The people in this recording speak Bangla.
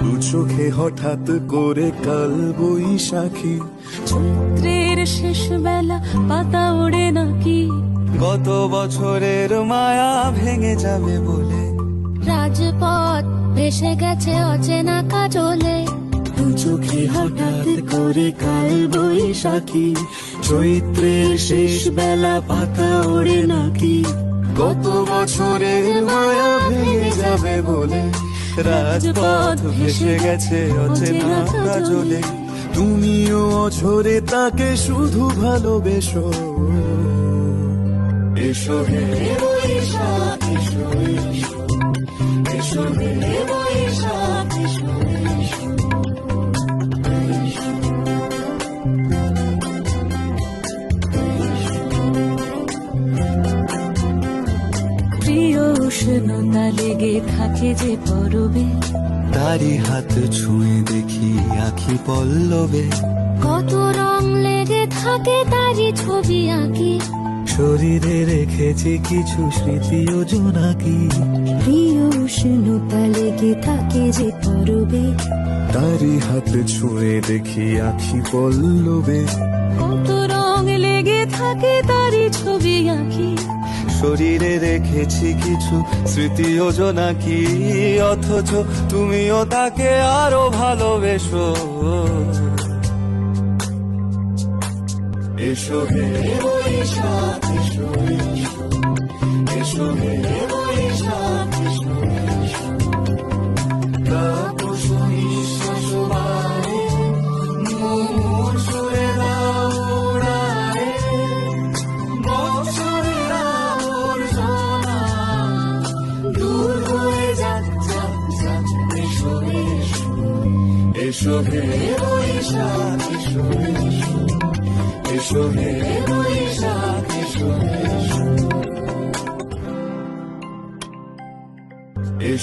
দু চোখে হঠাৎ করে কাল বৈশাখী, চৈত্রের শেষ বেলা পাতা ওড়ে নাকি, গত বছরের মায়া ভেঙে যাবে বলে, রাজপথ ভেসে গেছে অচেনা কাজলে, দু চোখে হঠাৎ করে কাল বৈশাখী, চৈত্রের শেষ বেলা পাতা ওড়ে নাকি, গত বছরের মায়া ভেঙে যাবে বলে, রাজপথ ভেসে গেছে অচেনা কাজলে, তুমিও অঝরে তাকে শুধু ভালোবেসো। এসো হে বৈশাখ এসো, এসো হে বৈশাখ এসো। প্রিয় উষ্ণতা লেগে থাকে যে পরবে, তারি হাত ছুঁয়ে দেখি আখি পল্লবে, কত রং লেগে থাকে তারই ছবি আঁকি, শরীরে রেখেছি কিছু স্মৃতি ও জোনাকি, প্রিয় উষ্ণতা লেগে থাকে যে পরবে, তারি হাত ছুঁয়ে দেখি আখি পল্লবে, কত রং লেগে থাকে তারই ছবি আঁকি, শরীরে রেখেছি কিছু স্মৃতি ও জোনাকি, অথচ তুমিও তাকে আরো ভালোবেসো। এসো হে বৈশাখ এসো, এসো হে বৈশাখ এসো। তাপস নিঃশ্বাস বাড়ে, মোর সুরে দাও উড়ায়ে, বছরের আবর্জনা দূর হয়ে যাক যাক যাক। এসো এসো, এসো হে বৈশাখ এসো, এসো হে বৈশাখ এসো।